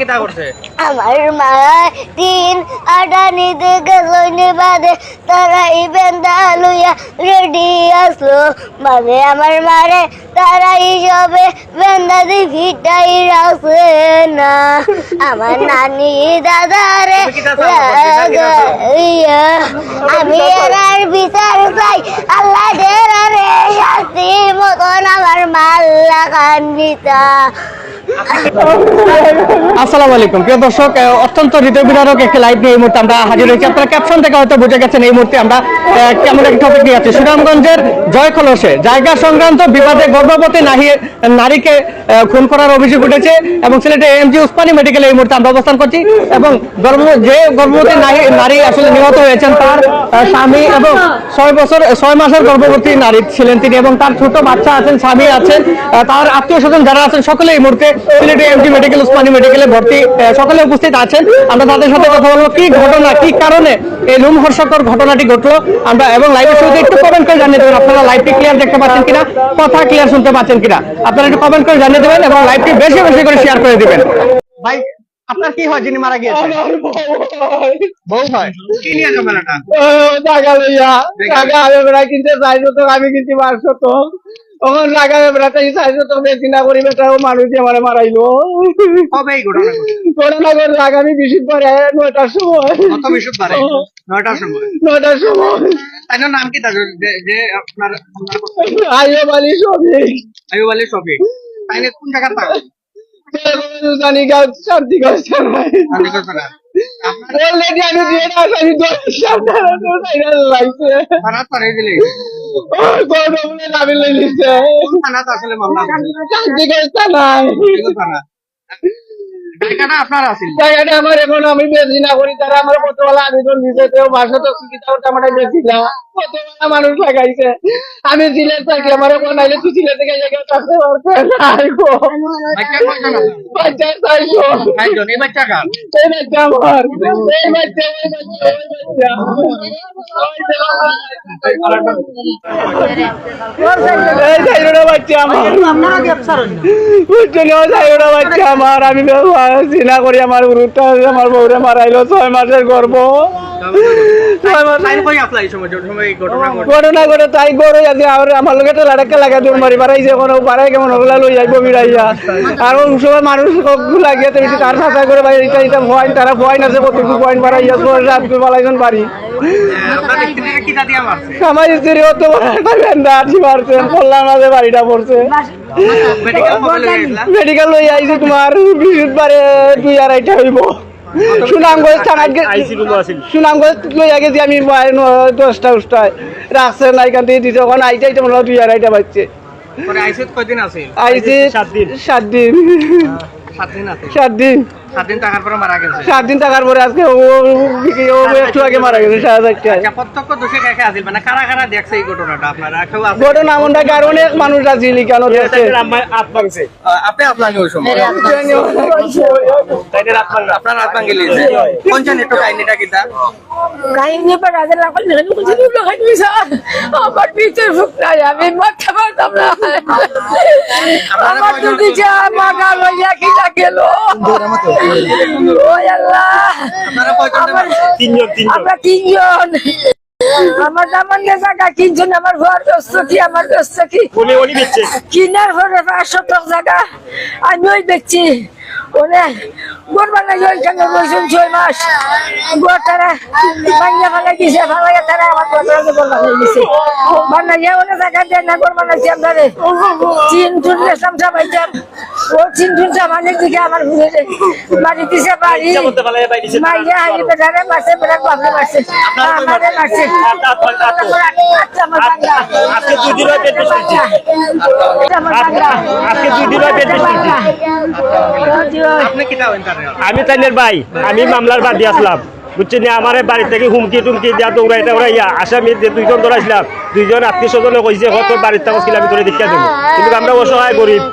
কিটা করছে আমার মা দিন আডানিতে গেলনি বাদে তারা ইবেন্দা লইয়া রেডি আসলো মানে আমার মারে তারা হিসাবে বেন্দা দি ভিটাই রাখছে না আমার নানি দাদারে আমি এর বিচার চাই আল্লাহ দেরারে শাস্তি মতন আমার মাল্লা কান্দিতা। আসসালামু আলাইকুম প্রিয় দর্শক, অত্যন্ত হৃদয় বিদারক একটি লাইভ নিয়ে এই মুহূর্তে আমরা হাজির হয়েছি। আপনারা ক্যাপশন থেকে হয়তো বুঝে গেছেন এই মুহূর্তে আমরা কেমন একটা টপিক নিয়ে আছি। সুনামগঞ্জের জয়খলসে জায়গা সংক্রান্ত বিবাদে গর্ভবতী নারীকে খুন করার অভিযোগ উঠেছে এবং সিলেটে এমজি উসমানী মেডিকেলে এই মুহূর্তে আমরা অবস্থান করছি এবং যে গর্ভবতী নারী আসলে নিহত হয়েছেন তার স্বামী এবং 6 মাসের গর্ভবতী নারী ছিলেন তিনি এবং তার ছোট বাচ্চা আছেন, স্বামী আছেন, তার আত্মীয় স্বজন যারা আছেন সকলে এই মুহূর্তে সিলেটে এমজি মেডিকেল উসমানী মেডিকেলে ভর্তি সকলে উপস্থিত আছেন। আমরা তাদের সাথে কথা বলবো কি ঘটনা, কি কারণে এই লোমহর্ষকর ঘটনাটি ঘটলো আমরা এবং লাইভের শুরুতে একটু কমেন্ট করে জানিয়ে দেবেন আপনারা লাইভটি ক্লিয়ার দেখতে পাচ্ছেন কিনা, কথা ক্লিয়ার শুনতে পাচ্ছেন কিনা। আপনারা একটু কমেন্ট করে জানিয়ে দেবেন এবং লাইভটি বেশি বেশি করে শেয়ার করে দিবেন। ভাই আপনার কি হয় যিনি মারা গিয়েছেন? বউ হয়। কি নিয়ে ঝামেলাটা? টাকা লইয়া টাকা আমি প্রায় কিনতে চাইছো তো আমি কিনতে পারছো তো তখন টাকা বেড়াটাই চাইছো তো বেশি না করি বেটাও মানুষ আমার মারাইলো। কবে এই ঘটনা ঘটনা করে আগামী 20 পরে 9টার সময়। কত বিশুদ্ধ পারে? 9টার সময়। 9টার সময়। তার নাম কি? তার যে আপনার আইয়ুব আলী শফিক। আইয়ুব আলী শফিক। তাইলে কোন জায়গার থাকেন? জানি গাঁও শান্তিগঞ্জ থানায়। শান্তিগঞ্জ থানা। অলরেডি আমি দিয়ে আসি 10 সাল লাগছে। থানা পারে দিলে। কোন বলে নামে লইছে। কোন থানা আসলে মামলা? শান্তিগঞ্জ থানায়। শান্তিগঞ্জ থানা। জায়গাটা আপনার আছে? জায়গাটা আমার এখন আমি বেশি না করি তারা আমার কতবেলা আবেদন দিতে ভাষা তো শিক্ষিত আমার বেশি না কতবেলা মানুষ লাগাইছে আমি সিলেট থাকি আমার এখন আইলে তুই সিলেট থেকে জায়গায় থাকতে পারছে নাই গো বাচ্চা চাইছো এই বাচ্চা কার? এই বাচ্চা আমার এই বাচ্চা বাচ্চা আমার বাচ্চা আমার আমি চিনা করি আমার গুরুটা আমার বউরে মারাইলো 6 মাসের গর্ভ। ঘটনা ঘটে তাই গরু আছে আমার লোক একটা লাড়াকে লাগা দৌড় মারি বাড়াইছে কোনো বাড়াই কেমন ওগুলা লই যাইব বিড়াইয়া আর ওই সময় মানুষ লাগিয়ে তার সাথে করে ভাই এটা পয়েন্ট তারা পয়েন্ট আছে কতটুকু পয়েন্ট বাড়াইয়া রাত পালাইছেন বাড়ি আমার স্ত্রী হতে আঠি মারছে কল্যাণ মাঝে বাড়িটা পড়ছে মেডিকেল লই আইছি তোমার বৃহস্পতিবারে 2-2.5 হইব সুনামগঞ্জ থানায় সুনামগঞ্জ লইয়া গেছি আমি 10টায় রাখছে না এখান থেকে দিতে ওখানে আইতে মনে হয় 2-2.5 বাজছে। আইসি 7 দিন 7 দিন টাকার পরে মারা গেছে। 7 দিন টাকার পরে আজকে ও একটু আগে মারা গেছে 7,000 ঘটনা এমনটা কারণে মানুষ আছে লিখানো দেখছে আপনি আপনার কাহিনী পর রাজা লাগল না কিছু লাগাই দিছ আমার পিছের ফুক নাই আমি মাথা পারতাম না আমার দুটি যা মাগা লইয়া কিটা গেল ও আল্লাহ আমরা তিনজন আমার দামান জায়গা কিনছেন আমার ঘর দোস্ত কি আমার দোস্ত কি কিনার ঘরে 500 জায়গা আমি ওই দেখছি ওরে গোর বানাই ওইখানে বসেন 6 মাস গোর তারা বাঙ্গা ফেলাই দিছে ফেলাই তারা আমার গোটাকে গোর বানাই দিছে বানাইয়া ওরা জায়গা দেয় না গোর বানাইছি আপনারে চিন টুনলে সামসা পাইতাম ও চিন টুনসা মানে দিকে আমার ঘুরে বাড়ি দিছে বাড়ি মাইয়া হারি বেটারে মারছে বেটার বাপরে মারছে আমারে মারছে আজকে 2 দিন পেট বেশি আজকে 2 দিন পেট বেশি আমি তাইনের ভাই আমি মামলার বাদী আসলাম বুঝছেন আমার বাড়ি থেকে হুমকি টুমকি দিয়া দৌড়াইতে ওরাইয়া আসামি যে 2 জন ধরাইছিলাম 2 জন আত্মীয় স্বজনে কইছে কত বাড়ির টাকা ছিল আমি করে দেখিয়া দেবো কিন্তু আমরা অসহায় গরিব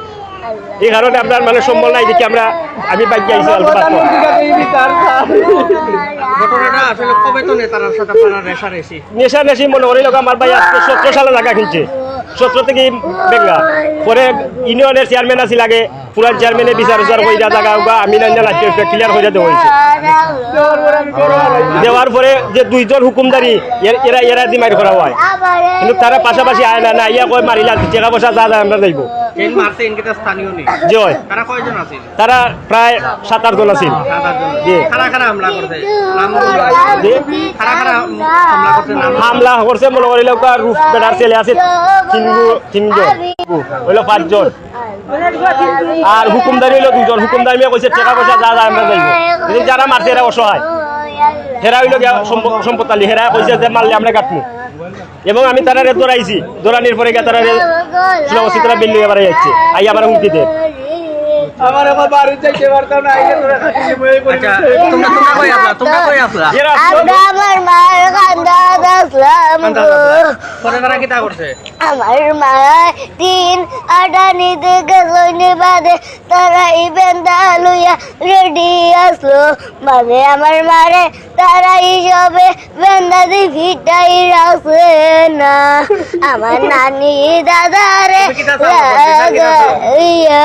এই কারণে আপনার মানে সম্বল নাই দেখি আমি বাইকে আইছি নেশানেশি মনে করি আমার ভাই আজকে 17 সালে লাগা কিনছে 17 থেকে বেঙ্গা পরে ইউনিয়নের চেয়ারম্যান আছিল আগে পুরা চেয়ারম্যানে বিচার কইরা জায়গা আমি না ক্লিয়ার হয়ে দেওয়া হয়েছে। দেওয়ার পরে যে দুইজন হুকুমদারি এরা এরা দি মার করা হয়, কিন্তু তারা পাশাপাশি আয় না ইয়া কয় মারিলা টাকা পয়সা যা যা আমরা যাইব। জি হয়, তারা প্রায় 7-8 জন আছিল। হামলা করছে মনে করিল রুফ বেটার ছেলে আছে 3 হইল 5 জন, আর হুকুমদারি হইল 2 জন। হুকুমদারি কইছে টাকা পয়সা যা যা আমরা যাইব, কিন্তু যারা মারছে এরা অসহায়, হেরা হইল সম্পত্তালি, হেরা কইছে যে মারলে আমরা কাটমু। এবং আমি তারা দৌড়াইছি, দৌড়ানির পরে তারা তারা বেল লিয়ে বাড়াই যাচ্ছে, আই আমার হুমকিতে। আমার এখন বাড়ি যাইতে পারতাম না, আইলে তোরা খালি বই আচ্ছা তোমরা কই আসলা, তোমরা কই আসলা? আমরা আমার মায়ের কান্দা আসলাম পরে তারা কি তা করছে? আমার মা 3 আডানি থেকে লইনি বাদে তারা ইবেন্দা লইয়া রেডি আসলো, মানে আমার মারে তারা হিসাবে বেন্দা দি ভিটাই রাখছে না। আমার নানি দাদারে লাগাইয়া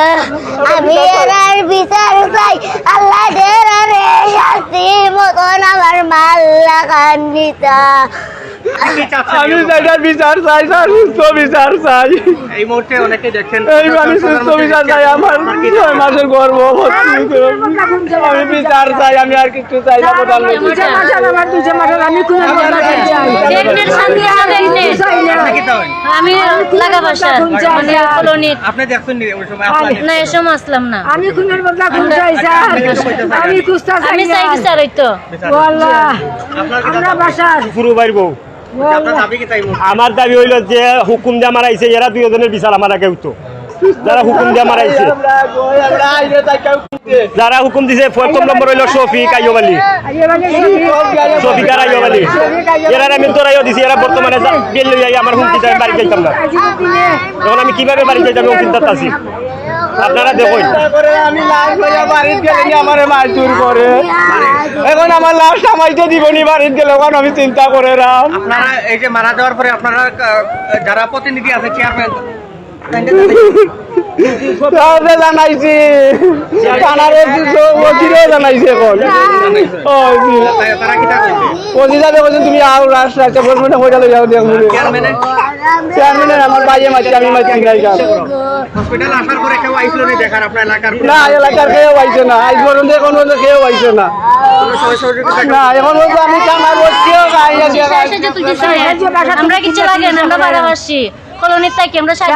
আমি এরার বিচার চাই, আল্লাহ দেরারে শাস্তি মতন আমার মাল্লা কান্দিতা। আমি যেটার বিচার চাই, স্যার সুস্থ বিচার চাই। এই মুহূর্তে অনেকে দেখেন এই আমি সুস্থ বিচার চাই, আমার 6 মাসের গর্ভবতী, আমি বিচার চাই, আমি আর কিছু চাই না। আমি লাগা বাসা মানে কলোনির আপনি দেখছেন ওই সময় না এসম আসলাম না, আমি খুনের বদলা খুন চাই স্যার, আমি কুস্তা চাই আমি চাই বিচার হইতো। ওয়াল্লাহ আমরা বাসার পুরো বাইর বউ। আমার দাবি হইল যে হুকুম দিয়ে মারাইছে এরা 2 জনের বিচার আমার আগে হইতো। যারা হুকুম দিয়ে মারাইছে, যারা হুকুম দিছে 1ম নম্বর হইল শফিক আইয়ুব আলী, শফিক আর আইয়ুব আলী, এরা আমি তোরাইও দিছি। এরা বর্তমানে বেল লইয়া আমার হুমকিতে বাড়ি যাইতাম না। এখন আমি কিভাবে বাড়ি যাইতাম ও চিন্তাতে আছি, আপনারা দেখুন। আমি লাশ লইয়া বাড়িতে গেলে আমার মাছ দূর করে, এখন আমার লাশ নামাইতে দিবনি বাড়িতে গেলে, এখন আমি চিন্তা করে রাম। আপনারা এই যে মারা যাওয়ার পরে আপনারা যারা প্রতিনিধি আছে চেয়ারম্যান জানাইছি, থানার ওসিরেও জানাইছি। এখন তারা কি তা কইছে? ওসি যাবে বলছেন তুমি আও রাস্তা বলবো না, হোটেলে যাও দেখো। চেয়ারম্যানের আমার বাইরে মারছি, আমি মারছি নাই। হসপিটাল আসার পরে কেউ আইছিল না দেখার আপনার এলাকার না, এলাকার কেউ আইছে না, আজ পর্যন্ত এখন পর্যন্ত কেউ আইছে না। না এখন বলবো আমি থানার ওসিও আমরা কিছু লাগে না, আমরা বাড়াবাসি কলোনির থাকি, আমরা 4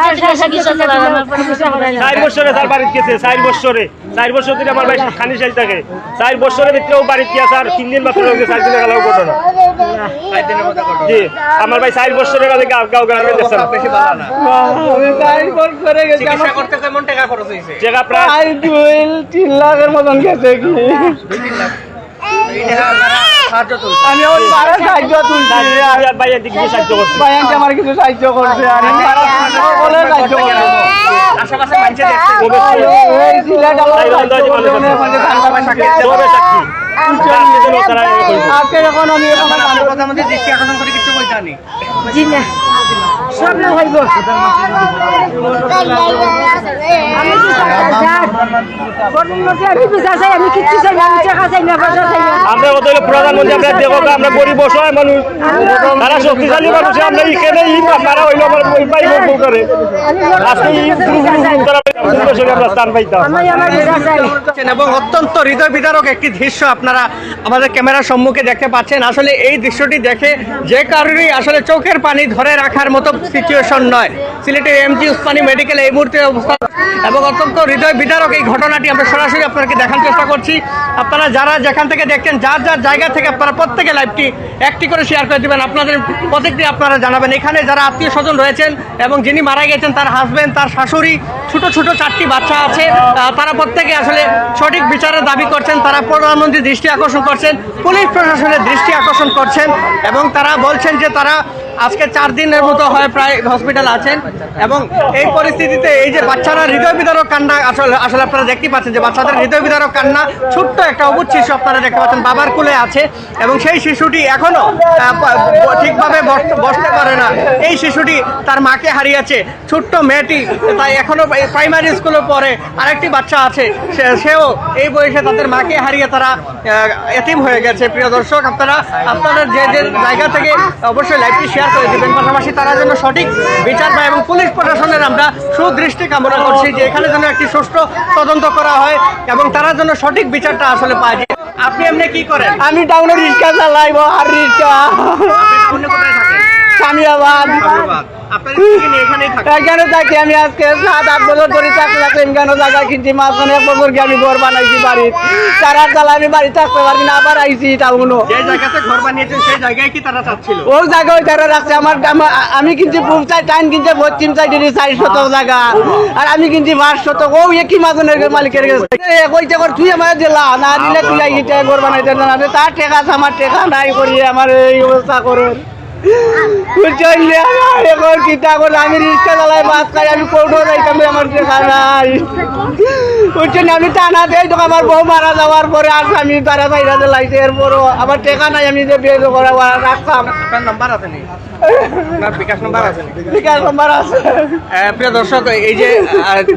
বছরে তার বাড়িতে গেছে, 4 বছরে 4 বছর ধরে আমার ভাই খানি সাইল থাকে। 4 বছরের ভিতরেও বাড়িতে গিয়ে আর 3 দিন মাত্র 4 দিনের গেলেও ঘটনা। জি আমার ভাই 4 বছরের কাছে গাঁও গ্রামে গেছে, বেশি ভালো না। আমি 4 বছরে গেছি, চিকিৎসা করতে কেমন টাকা খরচ হয়েছে? জায়গা প্রায় 2-3 লাখের মতন গেছে কি। আমি ওই পাড়া সাহায্য তুলছি, ভাই এদিকে সাহায্য করছে। ভাইয়াকে আমার কিছু সাহায্য করছে, আর আমি পাড়া সকলে সাহায্য করছে। আশেপাশে মানুষে দেখছে এই সিলেট আমার সাহায্য করছে, অনেক মানে সাক্ষী তারা আজকে যখন আমি আপনার কথা মধ্যে দৃষ্টি আকর্ষণ করে কিছু বলতে আনি জি না সব না হইব। আমি বিচার চাই, আমি কিচ্ছু চাই না, আমি টাকা চাই না, পয়সা চাই না। আমরা কত হলো প্রধানমন্ত্রী, আমরা দেখো আমরা গরিব অসহায় মানুষ, তারা শক্তিশালী মানুষ, আমরা এখানে আপনারা হইলো আমার পাই বউ করে আজকে আমরা স্থান পাইতাম। আমি আমার বিচার চাই। এবং অত্যন্ত হৃদয় বিদারক একটি দৃশ্য আপনারা আমাদের ক্যামেরার সম্মুখে দেখতে পাচ্ছেন। আসলে এই দৃশ্যটি দেখে যে কারোরই আসলে চোখের পানি ধরে রাখার মতো সিচুয়েশন নয়। সিলেটের এমজি উসমানী মেডিকেল এই মুহূর্তে অবস্থা এবং অত্যন্ত হৃদয় বিদারক এই ঘটনাটি আমরা সরাসরি আপনাদেরকে দেখার চেষ্টা করছি। আপনারা যারা যেখান থেকে দেখছেন যার যার জায়গা থেকে আপনারা প্রত্যেকে লাইভটি একটি করে শেয়ার করে দেবেন, আপনাদের প্রত্যেকটি আপনারা জানাবেন। এখানে যারা আত্মীয় স্বজন রয়েছেন এবং যিনি মারা গেছেন তার হাজবেন্ড, তার শাশুড়ি, ছোট ছোট 4টি বাচ্চা আছে, তারা প্রত্যেকে আসলে সঠিক বিচারের দাবি করছেন। তারা প্রধানমন্ত্রীর দৃষ্টি আকর্ষণ করছেন, পুলিশ প্রশাসনের দৃষ্টি আকর্ষণ করছেন এবং তারা বলছেন যে তারা আজকে 4 দিনের মতো হয় প্রায় হসপিটাল আছেন এবং এই পরিস্থিতিতে এই যে বাচ্চারা হৃদয় বিদারক কান্না আসলে আপনারা দেখতে পাচ্ছেন যে বাচ্চাদের হৃদয় বিদারক কান্না, ছোট্ট একটা অবুঝ শিশু আপনারা দেখতে পাচ্ছেন বাবার কোলে আছে এবং সেই শিশুটি এখনো ঠিকভাবে বসতে পারে না। এই শিশুটি তার মাকে হারিয়েছে, ছোট্ট মেয়েটি তাই এখনো প্রাইমারি স্কুলে পড়ে, আরেকটি বাচ্চা আছে সেও এই বয়সে তাদের মাকে হারিয়ে তারা এতিম হয়ে গেছে। প্রিয় দর্শক, আপনারা যে জায়গা থেকে অবশ্যই লাইভটি শেয়ার করে দেবেন, পাশাপাশি তারা যেন সঠিক বিচার পায় এবং পুলিশ প্রশাসনের আমরা সুদৃষ্টি কামনা করছি যে এখানে যেন একটি সুষ্ঠু তদন্ত করা হয় এবং তারা যেন সঠিক বিচারটা আসলে পায়। আপনি এমনি কি করেন? আমি টাউনে রিক্সা চালাইব, আর রিক্সা আপনি কোথায় থাকেন? সামিয়াবাদ। আপনার স্ত্রীকে নিয়ে এখানেই থাকেন? এখানে থাকি আমি আজকে 7-8 বছর ধরে চাকরি লাগলাম, কেন জায়গা কিনছি, মাঝখানে 1 বছর আমি ঘর বানাইছি বাড়ি, 4-8 তালা আমি বাড়ি থাকতে পারি না, আবার আইছি টাউনও। যে জায়গাতে ঘর বানিয়েছেন সেই জায়গায় কি তারা চাচ্ছিল? ওই জায়গায় তারা রাখছে আমি কিনছি পূর্ব সাইড, টাইম কিনছে পশ্চিম সাইডের 4 শতক জায়গা, আর আমি কিনছি 5 শতক। ও একই মাঝনের মালিকের কাছে কইতে কর তুই আমার দিলা না দিলে তুই আইতে ঘর বানাইতে না, তার টেকা আছে, আমার টেকা নাই করিয়ে আমার এই অবস্থা করুন। এখন কিতা করে আমি রিক্সা চালাই, বাস খাই, আমি কোর্টও যাইতাম, আমার টেকা নাই। বুঝছেন, আমি টানা দেই তো আমার বউ মারা যাওয়ার পরে আর আমি তারা বাইরা লাইছে, এরপরও আমার টেকা নাই, আমি যে বিয়ে করা রাখতাম। আপনার নাম্বার আছে নি? আপনার বিকাশ নাম্বার আছে নি? বিকাশ নাম্বার আছে। প্রিয় দর্শক, এই যে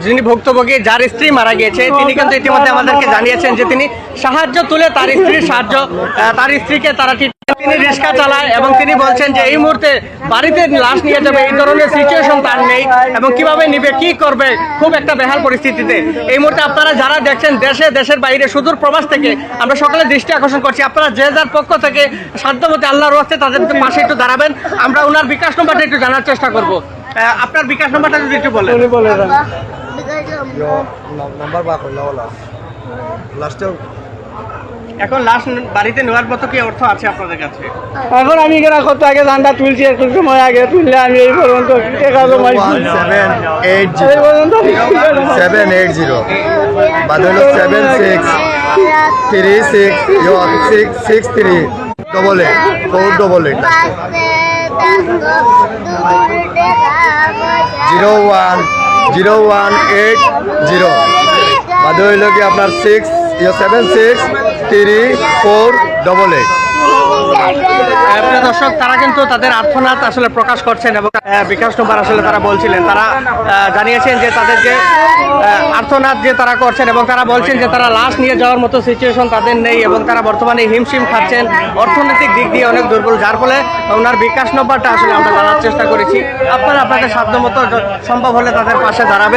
যিনি ভুক্তভোগী যার স্ত্রী মারা গিয়েছে তিনি কিন্তু ইতিমধ্যে আমাদেরকে জানিয়েছেন যে তিনি সাহায্য তুলে তার স্ত্রীকে তারা তিনি রিক্সা চালায় এবং তিনি বলছেন যে এই মুহূর্তে বাড়িতে লাশ নিয়ে যাবে এই ধরনের সিচুয়েশন তার নেই এবং কিভাবে নিবে, কি করবে, খুব একটা বেহাল পরিস্থিতিতে এই মুহূর্তে। আপনারা যারা দেখছেন দেশের বাইরে সুদূর প্রবাস থেকে, আমরা সকলে দৃষ্টি আকর্ষণ করছি, আপনারা যে যার পক্ষ থেকে সাধ্যমতো আল্লাহর রাস্তায় তাদের পাশে একটু দাঁড়াবেন। আমরা ওনার বিকাশ নম্বরটা একটু জানার চেষ্টা করব। আপনার বিকাশ নম্বরটা যদি একটু বলেন। এখন লাশ বাড়িতে নেওয়ার মতো কি অর্থ আছে আপনাদের কাছে? এখন আমি কেন কত আগে ধানটা তুলছি, একটু সময় আগে তুললে আমি এই পর্যন্ত টাকা জমাইছি। 780 বাদ হলো 76366388 01018 বাদ হইল কি আপনার 763488। প্রিয় দর্শক, তারা কিন্তু তাদের আর্তনাদ আসলে প্রকাশ করছেন এবং বিকাশ নম্বর আসলে তারা বলছিলেন, তারা জানিয়েছেন যে তাদের যে আর্তনাদ যে তারা করছেন এবং তারা বলছেন যে তারা লাশ নিয়ে যাওয়ার মতো সিচুয়েশন তাদের নেই এবং তারা বর্তমানে হিমশিম খাচ্ছেন, অর্থনৈতিক দিক দিয়ে অনেক দুর্বল, যার ফলে ওনার বিকাশ নম্বরটা আসলে আমরা জানার চেষ্টা করেছি। আপনারা আপনাদের সাধ্যমতো সম্ভব হলে তাদের পাশে দাঁড়াবেন।